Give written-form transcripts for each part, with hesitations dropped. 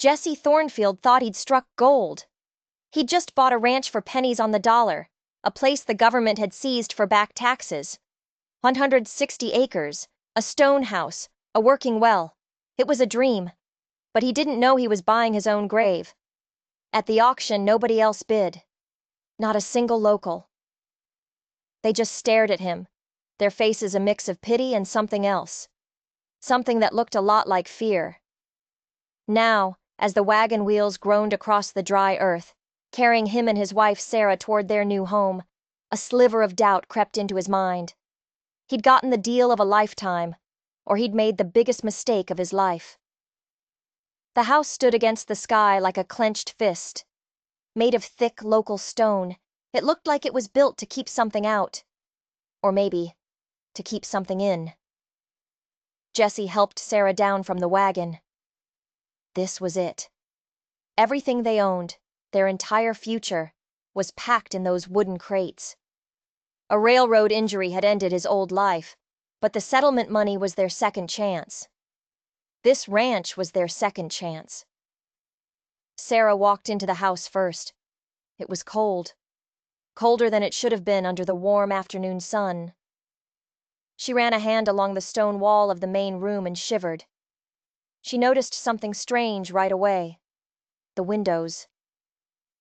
Jesse Thornfield thought he'd struck gold. He'd just bought a ranch for pennies on the dollar, a place the government had seized for back taxes. 160 acres, a stone house, a working well. It was a dream. But he didn't know he was buying his own grave. At the auction, nobody else bid. Not a single local. They just stared at him, their faces a mix of pity and something else. Something that looked a lot like fear. Now, as the wagon wheels groaned across the dry earth, carrying him and his wife Sarah toward their new home, a sliver of doubt crept into his mind. He'd gotten the deal of a lifetime, or he'd made the biggest mistake of his life. The house stood against the sky like a clenched fist. Made of thick local stone, it looked like it was built to keep something out. Or maybe, to keep something in. Jesse helped Sarah down from the wagon. This was it. Everything they owned, their entire future, was packed in those wooden crates. A railroad injury had ended his old life, but the settlement money was their second chance. This ranch was their second chance. Sarah walked into the house first. It was cold. Colder than it should have been under the warm afternoon sun. She ran a hand along the stone wall of the main room and shivered. She noticed something strange right away. The windows.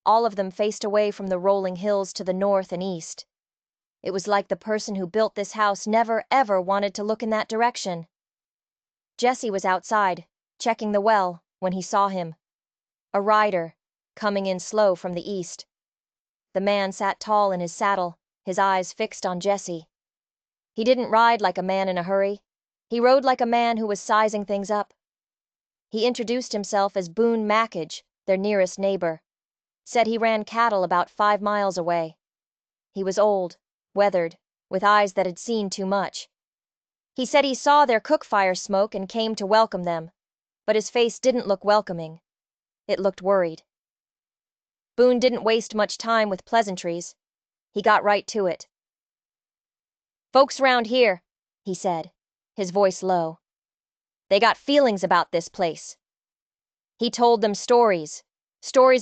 All of them faced away from the rolling hills to the north and east. It was like the person who built this house never ever wanted to look in that direction. Jesse was outside, checking the well, when he saw him. A rider, coming in slow from the east. The man sat tall in his saddle, his eyes fixed on Jesse. He didn't ride like a man in a hurry. He rode like a man who was sizing things up. He introduced himself as Boone Mackage, their nearest neighbor. Said he ran cattle about 5 miles away. He was old, weathered, with eyes that had seen too much. He said he saw their cook fire smoke and came to welcome them, but his face didn't look welcoming. It looked worried. Boone didn't waste much time with pleasantries. He got right to it. "Folks round here," he said, his voice low. "They got feelings about this place." He told them stories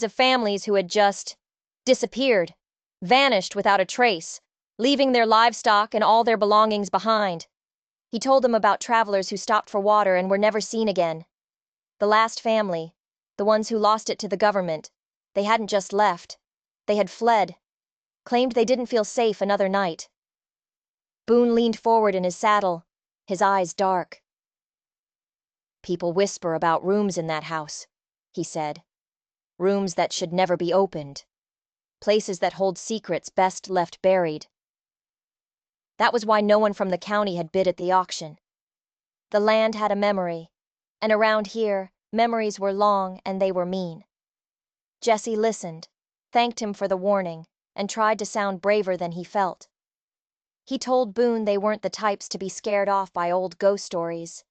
of families who had just disappeared, vanished without a trace, leaving their livestock and all their belongings behind. He told them about travelers who stopped for water and were never seen again. The last family, the ones who lost it to the government, they hadn't just left. They had fled, claimed they didn't feel safe another night. Boone leaned forward in his saddle, his eyes dark. "People whisper about rooms in that house," he said. "Rooms that should never be opened. Places that hold secrets best left buried." That was why no one from the county had bid at the auction. The land had a memory, and around here, memories were long and they were mean. Jesse listened, thanked him for the warning, and tried to sound braver than he felt. He told Boone they weren't the types to be scared off by old ghost stories.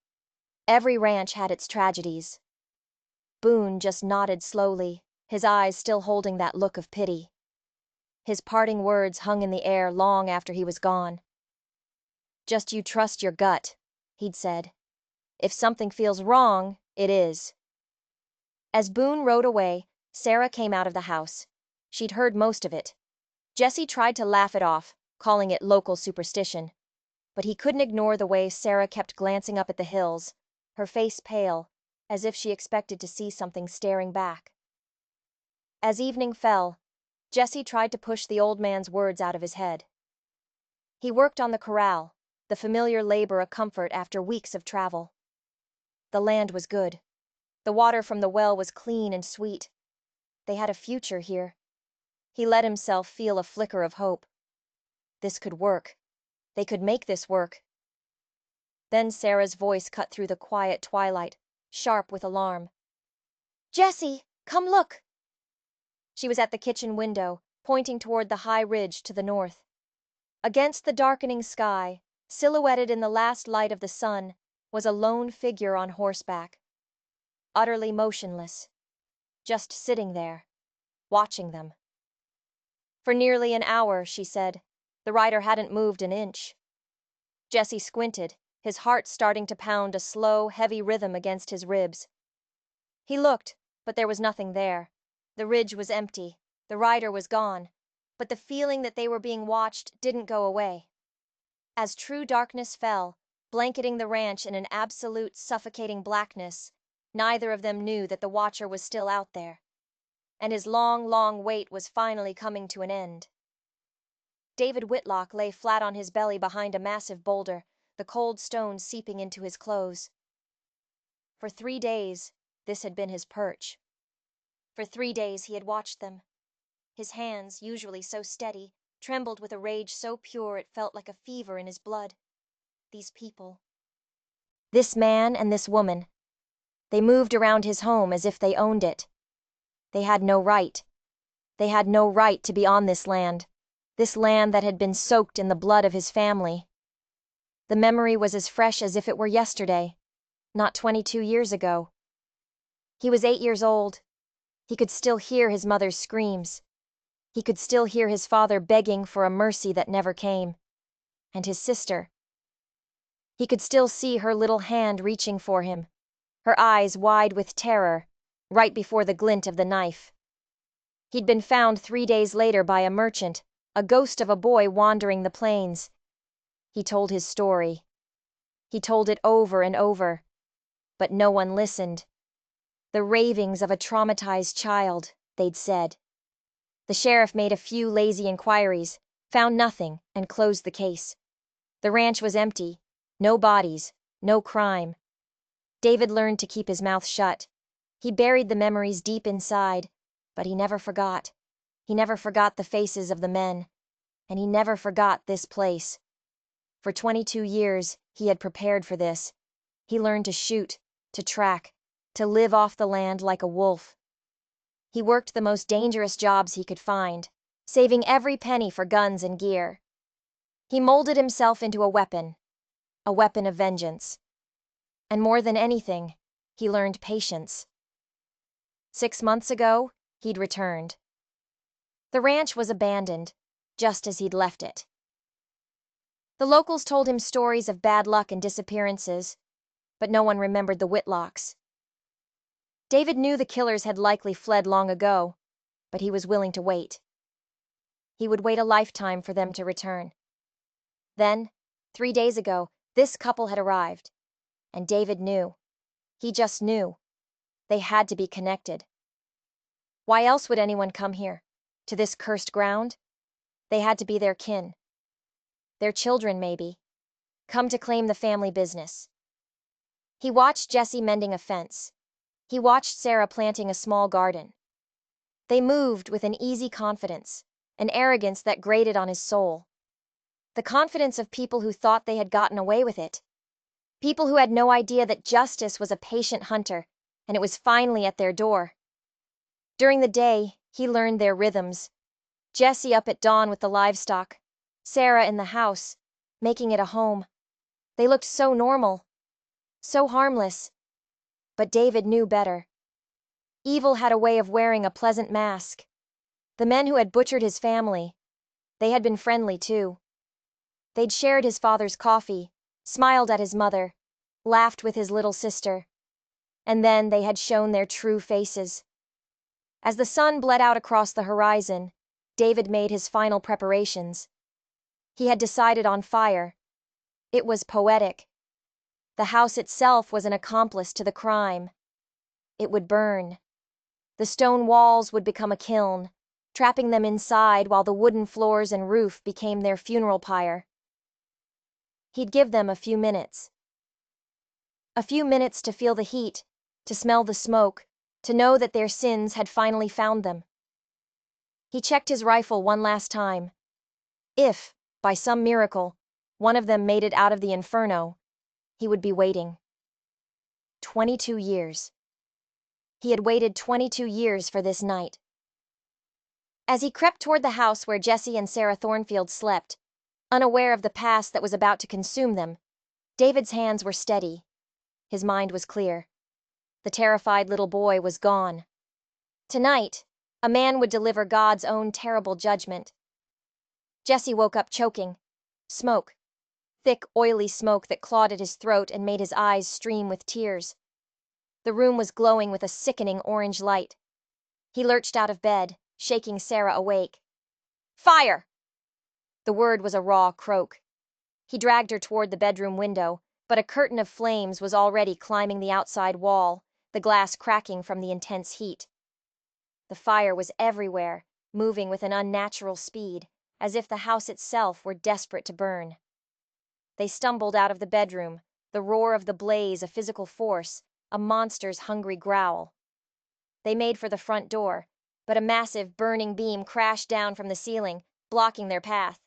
Every ranch had its tragedies. Boone just nodded slowly, his eyes still holding that look of pity. His parting words hung in the air long after he was gone. "Just you trust your gut," he'd said. "If something feels wrong, it is." As Boone rode away, Sarah came out of the house. She'd heard most of it. Jesse tried to laugh it off, calling it local superstition. But he couldn't ignore the way Sarah kept glancing up at the hills, her face pale, as if she expected to see something staring back. As evening fell, Jesse tried to push the old man's words out of his head. He worked on the corral, the familiar labor a comfort after weeks of travel. The land was good. The water from the well was clean and sweet. They had a future here. He let himself feel a flicker of hope. This could work. They could make this work. Then Sarah's voice cut through the quiet twilight, sharp with alarm. "Jesse, come look!" She was at the kitchen window, pointing toward the high ridge to the north. Against the darkening sky, silhouetted in the last light of the sun, was a lone figure on horseback. Utterly motionless. Just sitting there, watching them. For nearly an hour, she said, the rider hadn't moved an inch. Jesse squinted, his heart starting to pound a slow, heavy rhythm against his ribs. He looked, but there was nothing there. The ridge was empty, the rider was gone, but the feeling that they were being watched didn't go away. As true darkness fell, blanketing the ranch in an absolute suffocating blackness, neither of them knew that the watcher was still out there. And his long, long wait was finally coming to an end. David Whitlock lay flat on his belly behind a massive boulder, the cold stone seeping into his clothes. For 3 days, this had been his perch. For 3 days he had watched them. His hands, usually so steady, trembled with a rage so pure it felt like a fever in his blood. These people. This man and this woman. They moved around his home as if they owned it. They had no right. They had no right to be on this land that had been soaked in the blood of his family. The memory was as fresh as if it were yesterday, not 22 years ago. He was 8 years old. He could still hear his mother's screams. He could still hear his father begging for a mercy that never came. And his sister. He could still see her little hand reaching for him, her eyes wide with terror, right before the glint of the knife. He'd been found 3 days later by a merchant, a ghost of a boy wandering the plains. He told his story. He told it over and over, but no one listened. The ravings of a traumatized child, they'd said. The sheriff made a few lazy inquiries, found nothing, and closed the case. The ranch was empty, no bodies, no crime. David learned to keep his mouth shut. He buried the memories deep inside, but he never forgot. He never forgot the faces of the men, and he never forgot this place. For 22 years, he had prepared for this. He learned to shoot, to track, to live off the land like a wolf. He worked the most dangerous jobs he could find, saving every penny for guns and gear. He molded himself into a weapon of vengeance. And more than anything, he learned patience. 6 months ago, he'd returned. The ranch was abandoned, just as he'd left it. The locals told him stories of bad luck and disappearances, but no one remembered the Whitlocks. David knew the killers had likely fled long ago, but he was willing to wait. He would wait a lifetime for them to return. Then, 3 days ago, this couple had arrived, and David knew. He just knew. They had to be connected. Why else would anyone come here, to this cursed ground? They had to be their kin. Their children, maybe. Come to claim the family business. He watched Jesse mending a fence. He watched Sarah planting a small garden. They moved with an easy confidence, an arrogance that grated on his soul. The confidence of people who thought they had gotten away with it. People who had no idea that justice was a patient hunter, and it was finally at their door. During the day, he learned their rhythms. Jesse up at dawn with the livestock, Sarah in the house, making it a home. They looked so normal, so harmless. But David knew better. Evil had a way of wearing a pleasant mask. The men who had butchered his family, they had been friendly too. They'd shared his father's coffee, smiled at his mother, laughed with his little sister. And then they had shown their true faces. As the sun bled out across the horizon, David made his final preparations. He had decided on fire. It was poetic. The house itself was an accomplice to the crime. It would burn. The stone walls would become a kiln, trapping them inside while the wooden floors and roof became their funeral pyre. He'd give them a few minutes. A few minutes to feel the heat, to smell the smoke, to know that their sins had finally found them. He checked his rifle one last time. If, by some miracle, one of them made it out of the inferno, he would be waiting. 22 years. He had waited 22 years for this night. As he crept toward the house where Jesse and Sarah Thornfield slept, unaware of the past that was about to consume them, David's hands were steady. His mind was clear. The terrified little boy was gone. Tonight, a man would deliver God's own terrible judgment. Jesse woke up choking. Smoke. Thick, oily smoke that clawed at his throat and made his eyes stream with tears. The room was glowing with a sickening orange light. He lurched out of bed, shaking Sarah awake. "Fire!" The word was a raw croak. He dragged her toward the bedroom window, but a curtain of flames was already climbing the outside wall, the glass cracking from the intense heat. The fire was everywhere, moving with an unnatural speed, as if the house itself were desperate to burn. They stumbled out of the bedroom, the roar of the blaze a physical force, a monster's hungry growl. They made for the front door, but a massive burning beam crashed down from the ceiling, blocking their path.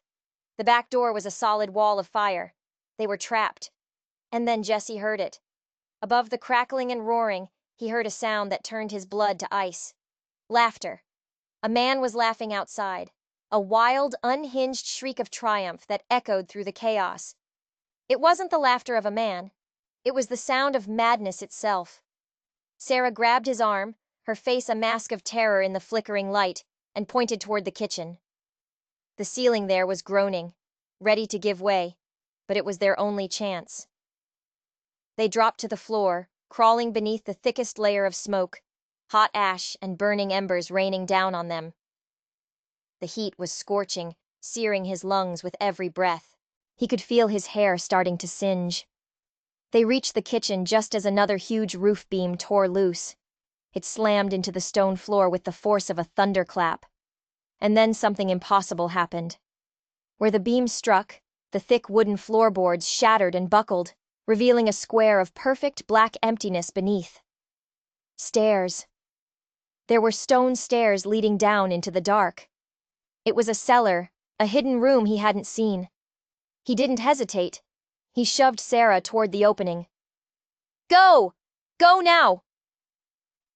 The back door was a solid wall of fire. They were trapped. And then Jesse heard it. Above the crackling and roaring, he heard a sound that turned his blood to ice. Laughter. A man was laughing outside, a wild, unhinged shriek of triumph that echoed through the chaos. It wasn't the laughter of a man. It was the sound of madness itself. Sarah grabbed his arm, her face a mask of terror in the flickering light, and pointed toward the kitchen. The ceiling there was groaning, ready to give way, but it was their only chance. They dropped to the floor, crawling beneath the thickest layer of smoke, hot ash and burning embers raining down on them. The heat was scorching, searing his lungs with every breath. He could feel his hair starting to singe. They reached the kitchen just as another huge roof beam tore loose. It slammed into the stone floor with the force of a thunderclap. And then something impossible happened. Where the beam struck, the thick wooden floorboards shattered and buckled, revealing a square of perfect black emptiness beneath. Stairs. There were stone stairs leading down into the dark. It was a cellar, a hidden room he hadn't seen. He didn't hesitate. He shoved Sarah toward the opening. "Go! Go now!"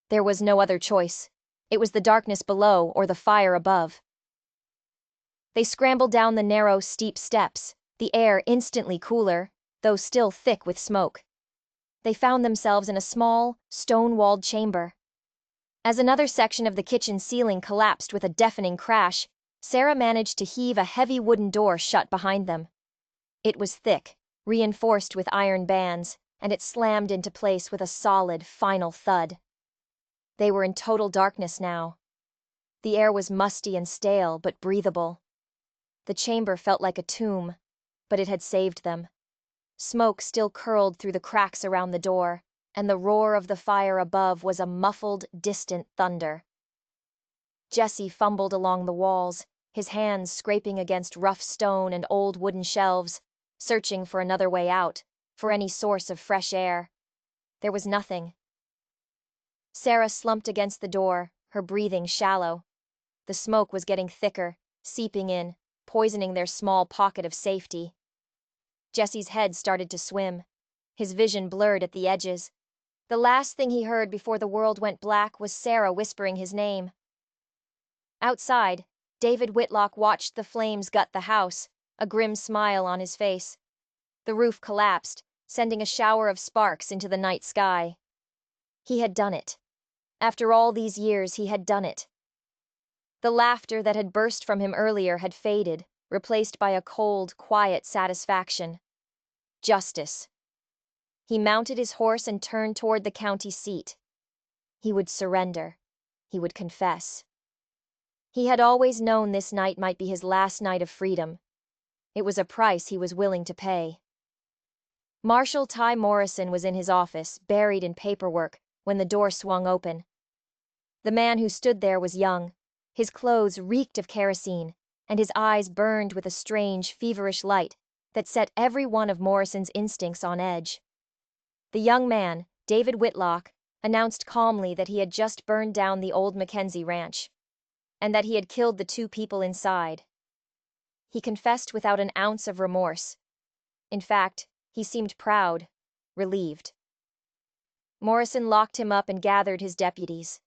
There was no other choice. It was the darkness below or the fire above. They scrambled down the narrow, steep steps, the air instantly cooler, though still thick with smoke. They found themselves in a small, stone-walled chamber. As another section of the kitchen ceiling collapsed with a deafening crash, Sarah managed to heave a heavy wooden door shut behind them. It was thick, reinforced with iron bands, and it slammed into place with a solid, final thud. They were in total darkness now. The air was musty and stale, but breathable. The chamber felt like a tomb, but it had saved them. Smoke still curled through the cracks around the door, and the roar of the fire above was a muffled, distant thunder. Jesse fumbled along the walls, his hands scraping against rough stone and old wooden shelves, searching for another way out, for any source of fresh air. There was nothing. Sarah slumped against the door, her breathing shallow. The smoke was getting thicker, seeping in, poisoning their small pocket of safety. Jesse's head started to swim. His vision blurred at the edges. The last thing he heard before the world went black was Sarah whispering his name. Outside, David Whitlock watched the flames gut the house, a grim smile on his face. The roof collapsed, sending a shower of sparks into the night sky. He had done it. After all these years, he had done it. The laughter that had burst from him earlier had faded, replaced by a cold, quiet satisfaction. Justice. He mounted his horse and turned toward the county seat. He would surrender. He would confess. He had always known this night might be his last night of freedom. It was a price he was willing to pay. Marshal Ty Morrison was in his office, buried in paperwork, when the door swung open. The man who stood there was young. His clothes reeked of kerosene, and his eyes burned with a strange, feverish light that set every one of Morrison's instincts on edge. The young man, David Whitlock, announced calmly that he had just burned down the old Mackenzie ranch, and that he had killed the 2 people inside. He confessed without an ounce of remorse. In fact, he seemed proud, relieved. Morrison locked him up and gathered his deputies.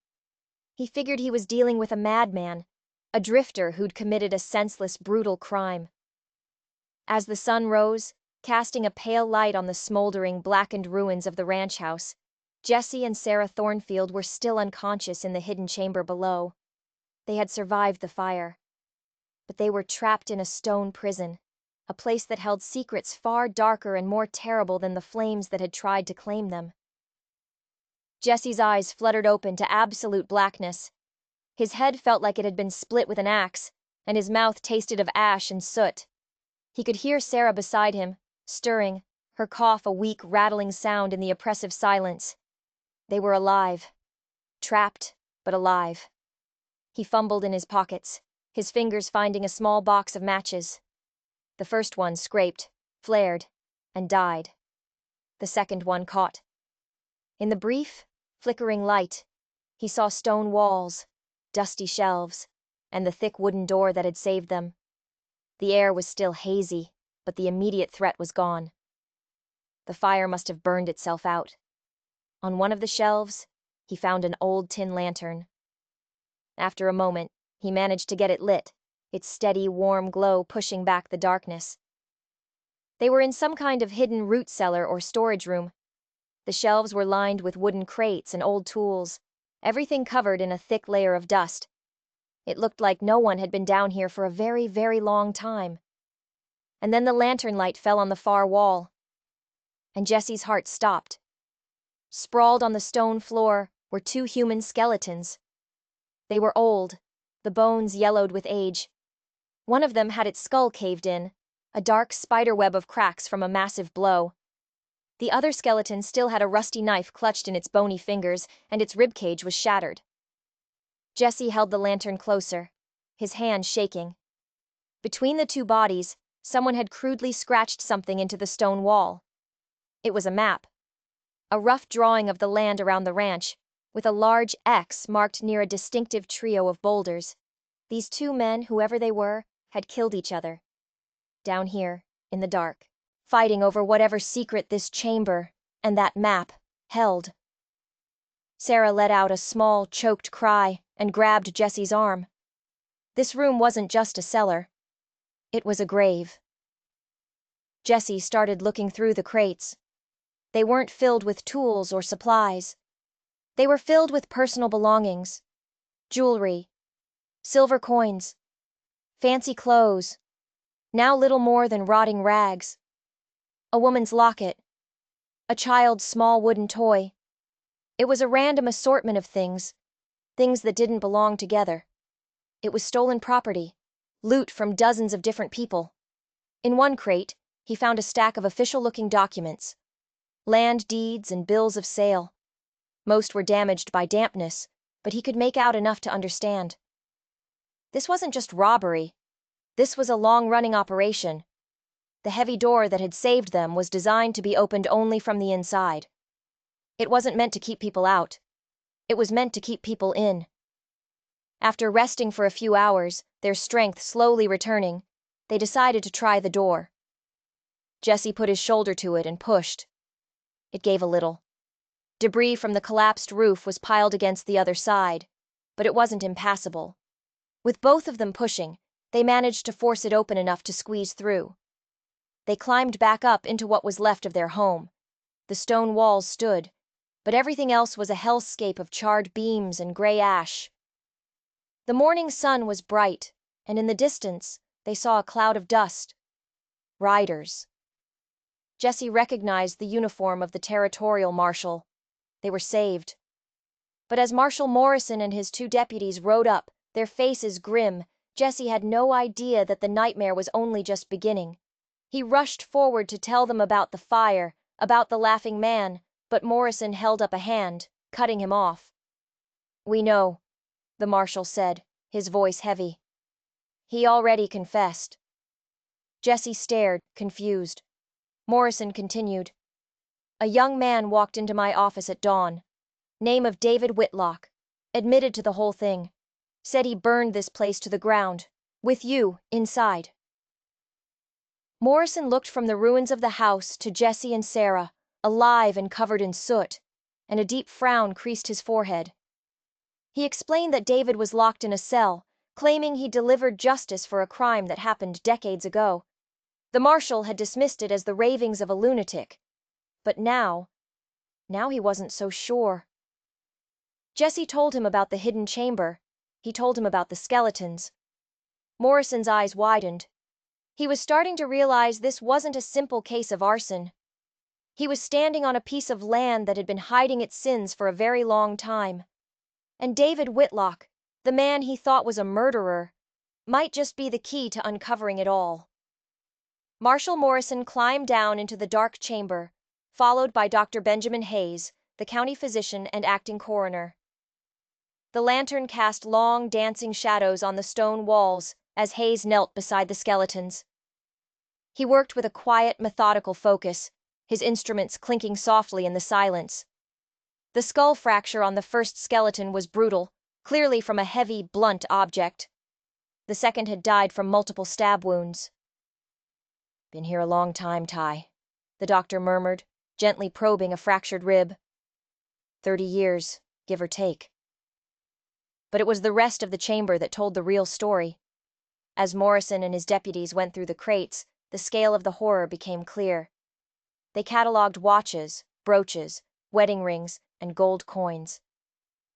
He figured he was dealing with a madman, a drifter who'd committed a senseless, brutal crime. As the sun rose, casting a pale light on the smoldering, blackened ruins of the ranch house, Jesse and Sarah Thornfield were still unconscious in the hidden chamber below. They had survived the fire. But they were trapped in a stone prison, a place that held secrets far darker and more terrible than the flames that had tried to claim them. Jesse's eyes fluttered open to absolute blackness. His head felt like it had been split with an axe, and his mouth tasted of ash and soot. He could hear Sarah beside him, stirring, her cough a weak, rattling sound in the oppressive silence. They were alive. Trapped, but alive. He fumbled in his pockets, his fingers finding a small box of matches. The first one scraped, flared, and died. The second one caught. In the brief, flickering light, he saw stone walls, dusty shelves, and the thick wooden door that had saved them. The air was still hazy, but the immediate threat was gone. The fire must have burned itself out. On one of the shelves, he found an old tin lantern. After a moment, he managed to get it lit, its steady, warm glow pushing back the darkness. They were in some kind of hidden root cellar or storage room. The shelves were lined with wooden crates and old tools, everything covered in a thick layer of dust. It looked like no one had been down here for a very, very long time. And then the lantern light fell on the far wall, and Jesse's heart stopped. Sprawled on the stone floor were two human skeletons. They were old, the bones yellowed with age. One of them had its skull caved in, a dark spiderweb of cracks from a massive blow. The other skeleton still had a rusty knife clutched in its bony fingers, and its ribcage was shattered. Jesse held the lantern closer, his hand shaking. Between the two bodies, someone had crudely scratched something into the stone wall. It was a map. A rough drawing of the land around the ranch, with a large X marked near a distinctive trio of boulders. These two men, whoever they were, had killed each other. Down here, in the dark, fighting over whatever secret this chamber, and that map, held. Sarah let out a small, choked cry and grabbed Jesse's arm. This room wasn't just a cellar. It was a grave. Jesse started looking through the crates. They weren't filled with tools or supplies. They were filled with personal belongings, jewelry, silver coins, fancy clothes, now little more than rotting rags. A woman's locket, a child's small wooden toy. It was a random assortment of things that didn't belong together. It was stolen property, loot from dozens of different people. In one crate, he found a stack of official-looking documents, land deeds and bills of sale. Most were damaged by dampness, but he could make out enough to understand. This wasn't just robbery. This was a long-running operation. The heavy door that had saved them was designed to be opened only from the inside. It wasn't meant to keep people out. It was meant to keep people in. After resting for a few hours, their strength slowly returning, they decided to try the door. Jesse put his shoulder to it and pushed. It gave a little. Debris from the collapsed roof was piled against the other side, but it wasn't impassable. With both of them pushing, they managed to force it open enough to squeeze through. They climbed back up into what was left of their home. The stone walls stood, but everything else was a hellscape of charred beams and gray ash. The morning sun was bright, and in the distance, they saw a cloud of dust. Riders. Jesse recognized the uniform of the territorial marshal. They were saved. But as Marshal Morrison and his two deputies rode up, their faces grim, Jesse had no idea that the nightmare was only just beginning. He rushed forward to tell them about the fire, about the laughing man, but Morrison held up a hand, cutting him off. "We know," the marshal said, his voice heavy. "He already confessed." Jesse stared, confused. Morrison continued. "A young man walked into my office at dawn. Name of David Whitlock. Admitted to the whole thing. Said he burned this place to the ground, with you inside." Morrison looked from the ruins of the house to Jesse and Sarah, alive and covered in soot, and a deep frown creased his forehead. He explained that David was locked in a cell, claiming he delivered justice for a crime that happened decades ago. The marshal had dismissed it as the ravings of a lunatic. But now he wasn't so sure. Jesse told him about the hidden chamber. He told him about the skeletons. Morrison's eyes widened. He was starting to realize this wasn't a simple case of arson. He was standing on a piece of land that had been hiding its sins for a very long time. And David Whitlock, the man he thought was a murderer, might just be the key to uncovering it all. Marshal Morrison climbed down into the dark chamber, followed by Dr. Benjamin Hayes, the county physician and acting coroner. The lantern cast long, dancing shadows on the stone walls as Hayes knelt beside the skeletons. He worked with a quiet, methodical focus, his instruments clinking softly in the silence. The skull fracture on the first skeleton was brutal, clearly from a heavy, blunt object. The second had died from multiple stab wounds. "Been here a long time, Ty," the doctor murmured, gently probing a fractured rib. 30 years, give or take. But it was the rest of the chamber that told the real story. As Morrison and his deputies went through the crates, the scale of the horror became clear. They catalogued watches, brooches, wedding rings, and gold coins.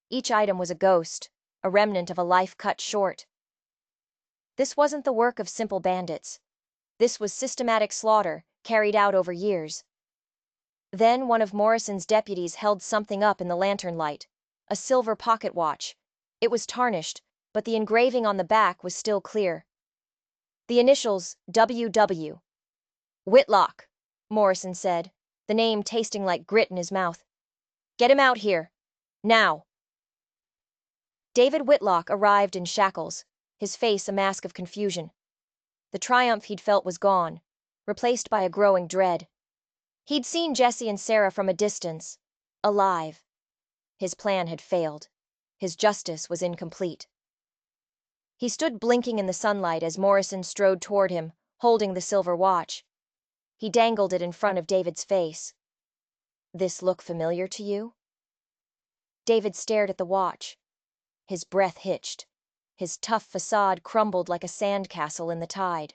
Each item was a ghost, a remnant of a life cut short. This wasn't the work of simple bandits. This was systematic slaughter, carried out over years. Then one of Morrison's deputies held something up in the lantern light, a silver pocket watch. It was tarnished, but the engraving on the back was still clear. The initials WW. "Whitlock," Morrison said, the name tasting like grit in his mouth. "Get him out here. Now." David Whitlock arrived in shackles, his face a mask of confusion. The triumph he'd felt was gone, replaced by a growing dread. He'd seen Jesse and Sarah from a distance, alive. His plan had failed. His justice was incomplete. He stood blinking in the sunlight as Morrison strode toward him, holding the silver watch. He dangled it in front of David's face. "This look familiar to you?" David stared at the watch. His breath hitched. His tough facade crumbled like a sandcastle in the tide.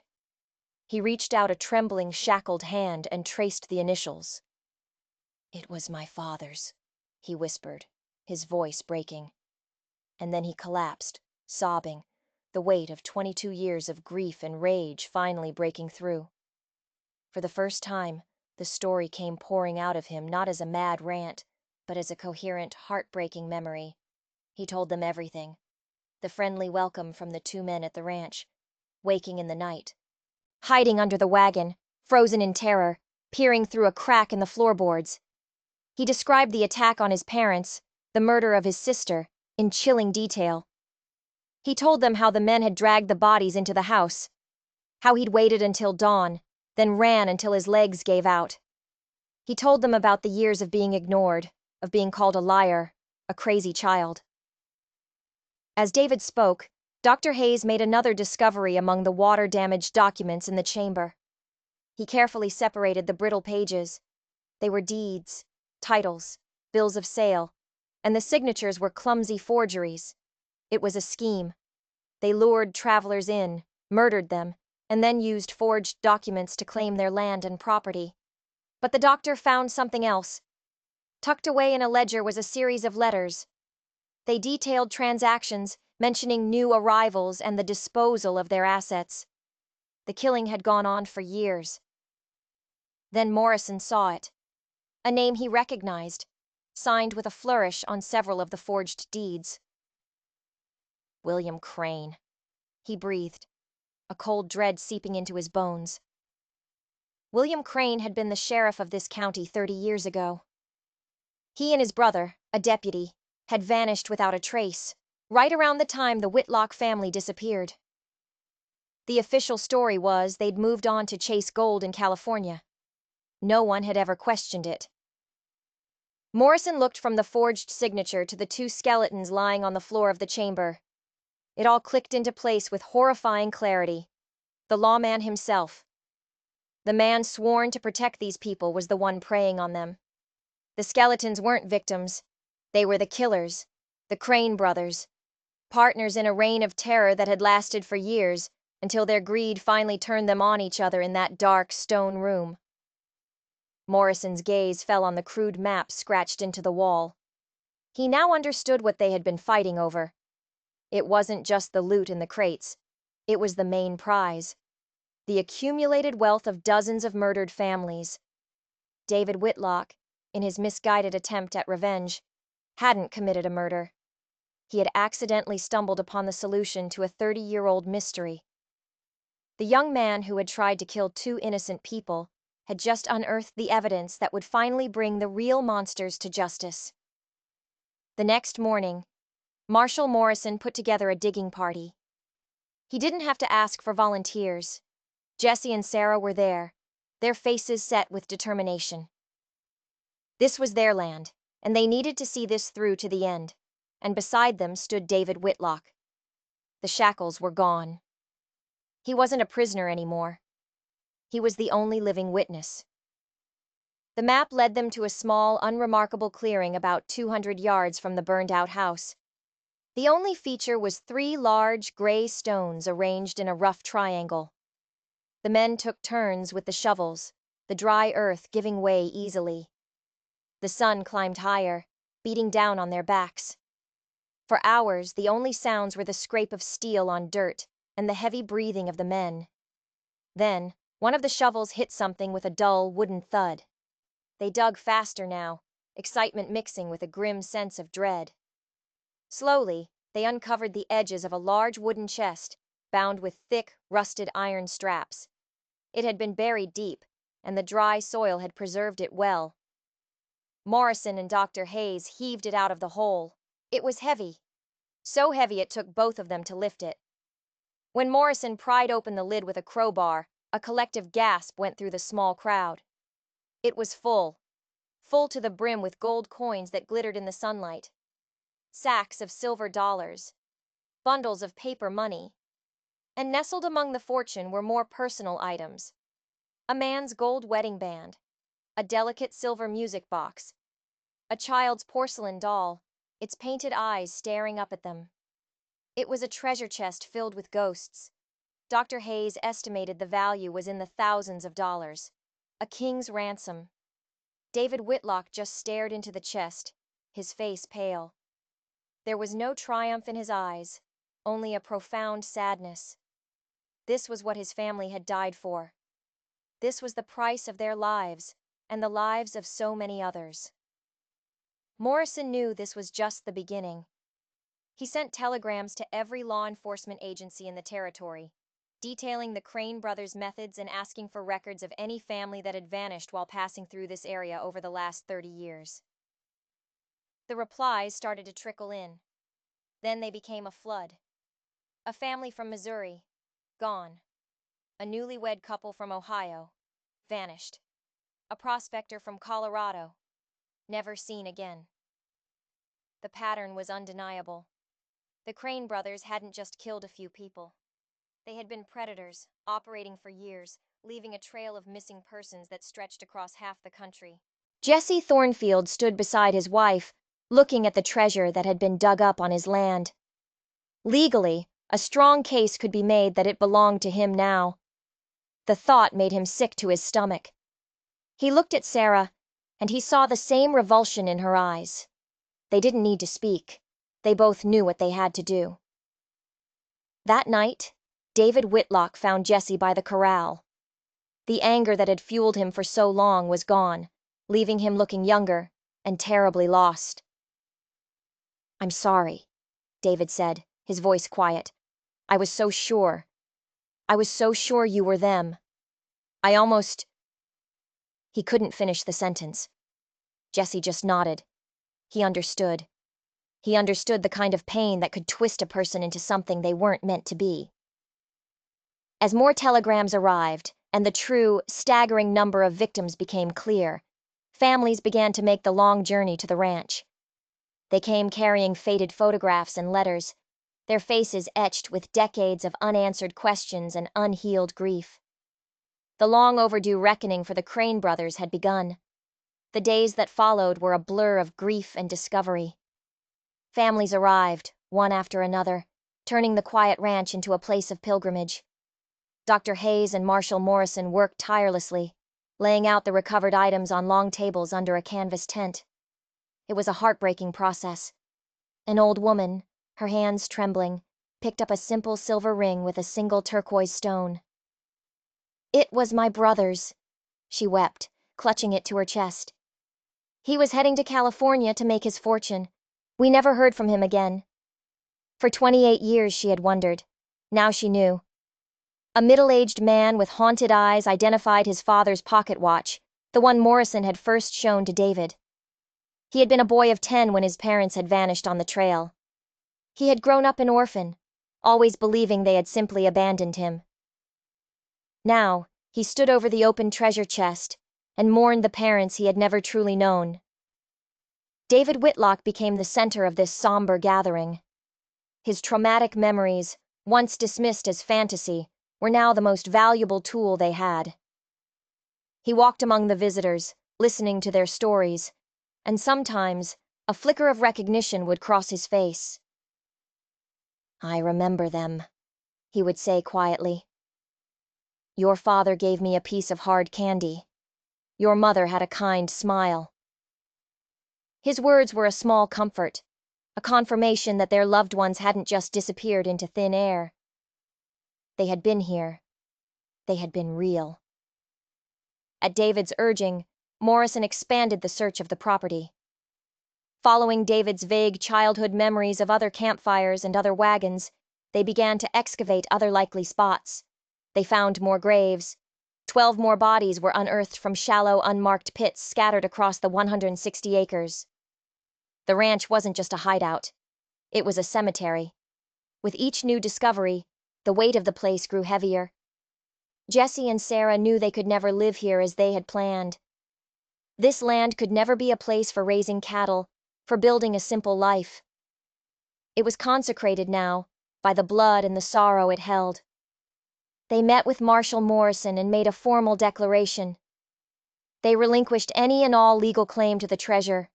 He reached out a trembling, shackled hand and traced the initials. "It was my father's," he whispered, his voice breaking. And then he collapsed, sobbing, the weight of 22 years of grief and rage finally breaking through. For the first time, the story came pouring out of him not as a mad rant, but as a coherent, heartbreaking memory. He told them everything. The friendly welcome from the 2 men at the ranch, waking in the night, hiding under the wagon, frozen in terror, peering through a crack in the floorboards. He described the attack on his parents, the murder of his sister, in chilling detail. He told them how the men had dragged the bodies into the house, how he'd waited until dawn, then ran until his legs gave out. He told them about the years of being ignored, of being called a liar, a crazy child. As David spoke, Dr. Hayes made another discovery among the water-damaged documents in the chamber. He carefully separated the brittle pages. They were deeds, titles, bills of sale, and the signatures were clumsy forgeries. It was a scheme. They lured travelers in, murdered them, and then used forged documents to claim their land and property. But the doctor found something else. Tucked away in a ledger was a series of letters. They detailed transactions, mentioning new arrivals and the disposal of their assets. The killing had gone on for years. Then Morrison saw it. A name he recognized, signed with a flourish on several of the forged deeds. "William Crane," he breathed, a cold dread seeping into his bones. William Crane had been the sheriff of this county 30 years ago. He and his brother, a deputy, had vanished without a trace, right around the time the Whitlock family disappeared. The official story was they'd moved on to chase gold in California. No one had ever questioned it. Morrison looked from the forged signature to the 2 skeletons lying on the floor of the chamber. It all clicked into place with horrifying clarity. The lawman himself. The man sworn to protect these people was the one preying on them. The skeletons weren't victims. They were the killers, the Crane brothers, partners in a reign of terror that had lasted for years, until their greed finally turned them on each other in that dark stone room. Morrison's gaze fell on the crude map scratched into the wall. He now understood what they had been fighting over. It wasn't just the loot in the crates. It was the main prize. The accumulated wealth of dozens of murdered families. David Whitlock, in his misguided attempt at revenge, hadn't committed a murder. He had accidentally stumbled upon the solution to a 30-year-old mystery. The young man who had tried to kill two innocent people had just unearthed the evidence that would finally bring the real monsters to justice. The next morning, Marshall Morrison put together a digging party. He didn't have to ask for volunteers. Jesse and Sarah were there, their faces set with determination. This was their land, and they needed to see this through to the end. And beside them stood David Whitlock. The shackles were gone. He wasn't a prisoner anymore. He was the only living witness. The map led them to a small, unremarkable clearing about 200 yards from the burned-out house. The only feature was 3 large, gray stones arranged in a rough triangle. The men took turns with the shovels, the dry earth giving way easily. The sun climbed higher, beating down on their backs. For hours, the only sounds were the scrape of steel on dirt and the heavy breathing of the men. Then, one of the shovels hit something with a dull, wooden thud. They dug faster now, excitement mixing with a grim sense of dread. Slowly, they uncovered the edges of a large wooden chest, bound with thick, rusted iron straps. It had been buried deep, and the dry soil had preserved it well. Morrison and Dr. Hayes heaved it out of the hole. It was heavy. So heavy it took both of them to lift it. When Morrison pried open the lid with a crowbar, a collective gasp went through the small crowd. It was full to the brim with gold coins that glittered in the sunlight. Sacks of silver dollars, bundles of paper money. And nestled among the fortune were more personal items. A man's gold wedding band, a delicate silver music box, a child's porcelain doll, its painted eyes staring up at them. It was a treasure chest filled with ghosts. Dr. Hayes estimated the value was in the thousands of dollars. A king's ransom. David Whitlock just stared into the chest, his face pale. There was no triumph in his eyes, only a profound sadness. This was what his family had died for. This was the price of their lives, and the lives of so many others. Morrison knew this was just the beginning. He sent telegrams to every law enforcement agency in the territory, detailing the Crane brothers' methods and asking for records of any family that had vanished while passing through this area over the last 30 years. The replies started to trickle in. Then they became a flood. A family from Missouri, gone. A newlywed couple from Ohio, vanished. A prospector from Colorado, never seen again. The pattern was undeniable. The Crane brothers hadn't just killed a few people. They had been predators, operating for years, leaving a trail of missing persons that stretched across half the country. Jesse Thornfield stood beside his wife, looking at the treasure that had been dug up on his land. Legally, a strong case could be made that it belonged to him now. The thought made him sick to his stomach. He looked at Sarah, and he saw the same revulsion in her eyes. They didn't need to speak. They both knew what they had to do. That night, David Whitlock found Jesse by the corral. The anger that had fueled him for so long was gone, leaving him looking younger and terribly lost. "I'm sorry," David said, his voice quiet. I was so sure you were them. I almost..." He couldn't finish the sentence. Jesse just nodded. He understood. He understood the kind of pain that could twist a person into something they weren't meant to be. As more telegrams arrived, and the true, staggering number of victims became clear, families began to make the long journey to the ranch. They came carrying faded photographs and letters, their faces etched with decades of unanswered questions and unhealed grief. The long overdue reckoning for the Crane brothers had begun. The days that followed were a blur of grief and discovery. Families arrived, one after another, turning the quiet ranch into a place of pilgrimage. Dr. Hayes and Marshall Morrison worked tirelessly, laying out the recovered items on long tables under a canvas tent. It was a heartbreaking process. An old woman, her hands trembling, picked up a simple silver ring with a single turquoise stone. "It was my brother's," she wept, clutching it to her chest. He was heading to California to make his fortune. We never heard from him again. For 28 years she had wondered. Now she knew. A middle-aged man with haunted eyes identified his father's pocket watch, the one Morrison had first shown to David. He had been a boy of 10 when his parents had vanished on the trail. He had grown up an orphan, always believing they had simply abandoned him. Now, he stood over the open treasure chest and mourned the parents he had never truly known. David Whitlock became the center of this somber gathering. His traumatic memories, once dismissed as fantasy, were now the most valuable tool they had. He walked among the visitors, listening to their stories, and sometimes a flicker of recognition would cross his face. "I remember them," he would say quietly. "Your father gave me a piece of hard candy. Your mother had a kind smile." His words were a small comfort, a confirmation that their loved ones hadn't just disappeared into thin air. They had been here. They had been real. At David's urging, Morrison expanded the search of the property. Following David's vague childhood memories of other campfires and other wagons, they began to excavate other likely spots. They found more graves. 12 more bodies were unearthed from shallow, unmarked pits scattered across the 160 acres. The ranch wasn't just a hideout. It was a cemetery. With each new discovery, the weight of the place grew heavier. Jesse and Sarah knew they could never live here as they had planned. This land could never be a place for raising cattle, for building a simple life. It was consecrated now, by the blood and the sorrow it held. They met with Marshal Morrison and made a formal declaration. They relinquished any and all legal claim to the treasure.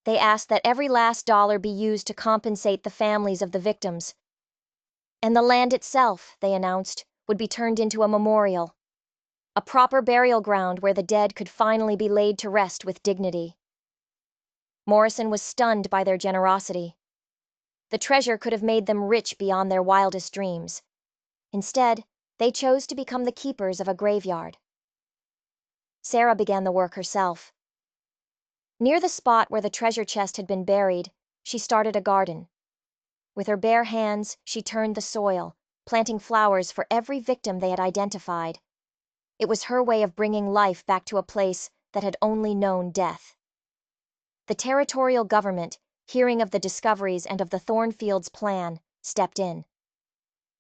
They asked that every last dollar be used to compensate the families of the victims. And the land itself, they announced, would be turned into a memorial. A proper burial ground where the dead could finally be laid to rest with dignity. Morrison was stunned by their generosity. The treasure could have made them rich beyond their wildest dreams. Instead, they chose to become the keepers of a graveyard. Sarah began the work herself. Near the spot where the treasure chest had been buried, she started a garden. With her bare hands, she turned the soil, planting flowers for every victim they had identified. It was her way of bringing life back to a place that had only known death. The territorial government, hearing of the discoveries and of the Thornfields plan, stepped in.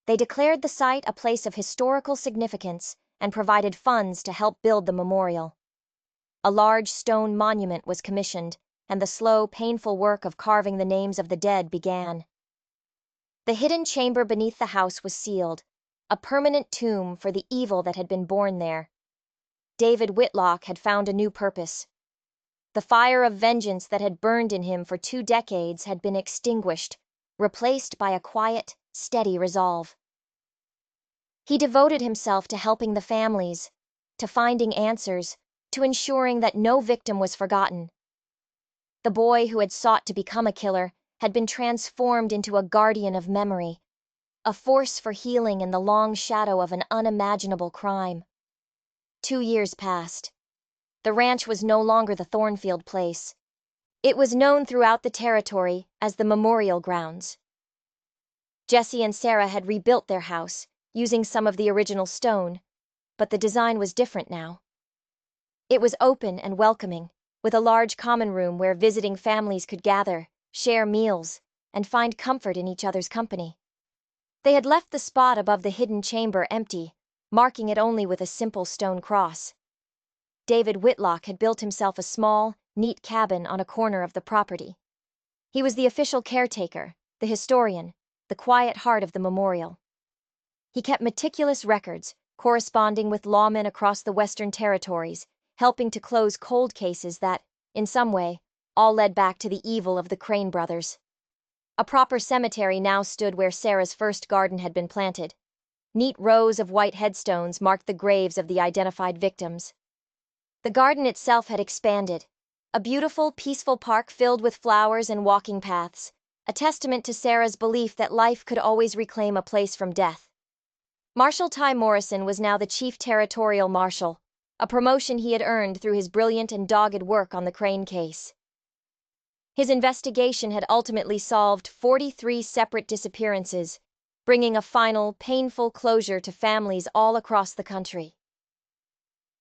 They declared the site a place of historical significance and provided funds to help build the memorial. A large stone monument was commissioned, and the slow, painful work of carving the names of the dead began. The hidden chamber beneath the house was sealed, a permanent tomb for the evil that had been born there. David Whitlock had found a new purpose. The fire of vengeance that had burned in him for 2 decades had been extinguished, replaced by a quiet, steady resolve. He devoted himself to helping the families, to finding answers, to ensuring that no victim was forgotten. The boy who had sought to become a killer had been transformed into a guardian of memory, a force for healing in the long shadow of an unimaginable crime. 2 years passed. The ranch was no longer the Thornfield place. It was known throughout the territory as the Memorial Grounds. Jesse and Sarah had rebuilt their house, using some of the original stone, but the design was different now. It was open and welcoming, with a large common room where visiting families could gather, share meals, and find comfort in each other's company. They had left the spot above the hidden chamber empty, marking it only with a simple stone cross. David Whitlock had built himself a small, neat cabin on a corner of the property. He was the official caretaker, the historian, the quiet heart of the memorial. He kept meticulous records, corresponding with lawmen across the Western Territories, helping to close cold cases that, in some way, all led back to the evil of the Crane brothers. A proper cemetery now stood where Sarah's first garden had been planted. Neat rows of white headstones marked the graves of the identified victims. The garden itself had expanded, a beautiful, peaceful park filled with flowers and walking paths, a testament to Sarah's belief that life could always reclaim a place from death. Marshal Ty Morrison was now the chief territorial marshal, a promotion he had earned through his brilliant and dogged work on the Crane case. His investigation had ultimately solved 43 separate disappearances, bringing a final, painful closure to families all across the country.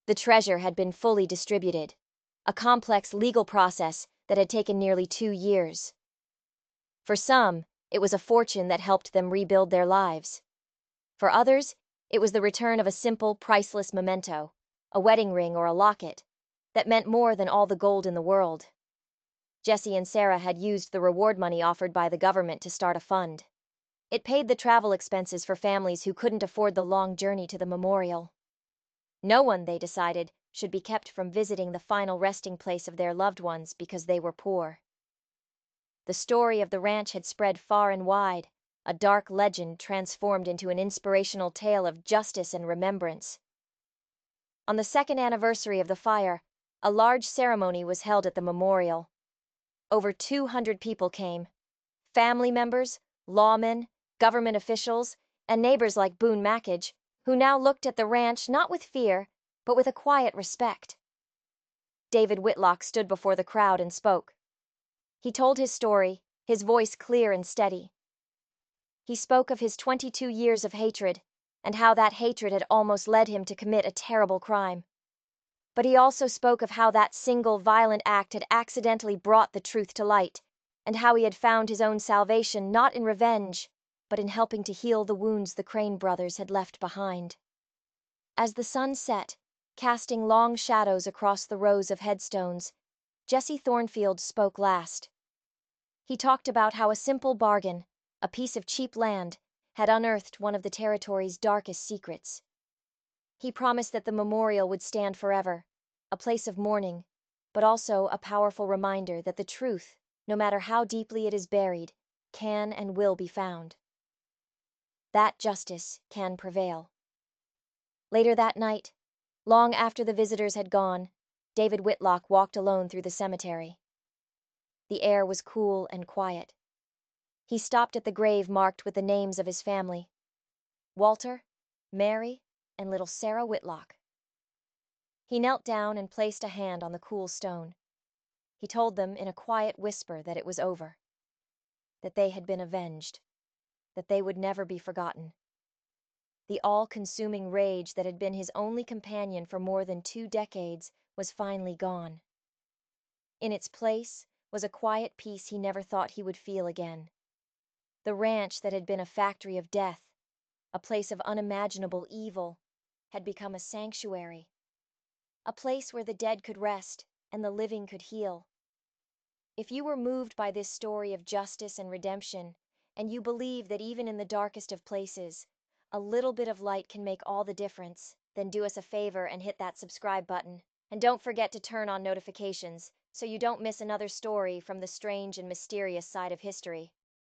The treasure had been fully distributed, a complex legal process that had taken nearly 2 years. For some, it was a fortune that helped them rebuild their lives. For others, it was the return of a simple, priceless memento, a wedding ring or a locket, that meant more than all the gold in the world. Jesse and Sarah had used the reward money offered by the government to start a fund. It paid the travel expenses for families who couldn't afford the long journey to the memorial. No one, they decided, should be kept from visiting the final resting place of their loved ones because they were poor. The story of the ranch had spread far and wide, a dark legend transformed into an inspirational tale of justice and remembrance. On the second anniversary of the fire, a large ceremony was held at the memorial. Over 200 people came. Family members, lawmen, government officials, and neighbors like Boone Mackage, who now looked at the ranch not with fear, but with a quiet respect. David Whitlock stood before the crowd and spoke. He told his story, his voice clear and steady. He spoke of his 22 years of hatred, and how that hatred had almost led him to commit a terrible crime. But he also spoke of how that single violent act had accidentally brought the truth to light, and how he had found his own salvation not in revenge, but in helping to heal the wounds the Crane brothers had left behind. As the sun set, casting long shadows across the rows of headstones, Jesse Thornfield spoke last. He talked about how a simple bargain, a piece of cheap land, had unearthed one of the territory's darkest secrets. He promised that the memorial would stand forever, a place of mourning, but also a powerful reminder that the truth, no matter how deeply it is buried, can and will be found. That justice can prevail. Later that night, long after the visitors had gone, David Whitlock walked alone through the cemetery. The air was cool and quiet. He stopped at the grave marked with the names of his family: Walter, Mary, and little Sarah Whitlock. He knelt down and placed a hand on the cool stone. He told them in a quiet whisper that it was over, that they had been avenged, that they would never be forgotten. The all-consuming rage that had been his only companion for more than 2 decades was finally gone. In its place was a quiet peace he never thought he would feel again. The ranch that had been a factory of death, a place of unimaginable evil, had become a sanctuary, a place where the dead could rest and the living could heal. If you were moved by this story of justice and redemption, and you believe that even in the darkest of places, a little bit of light can make all the difference, then do us a favor and hit that subscribe button. And don't forget to turn on notifications so you don't miss another story from the strange and mysterious side of history.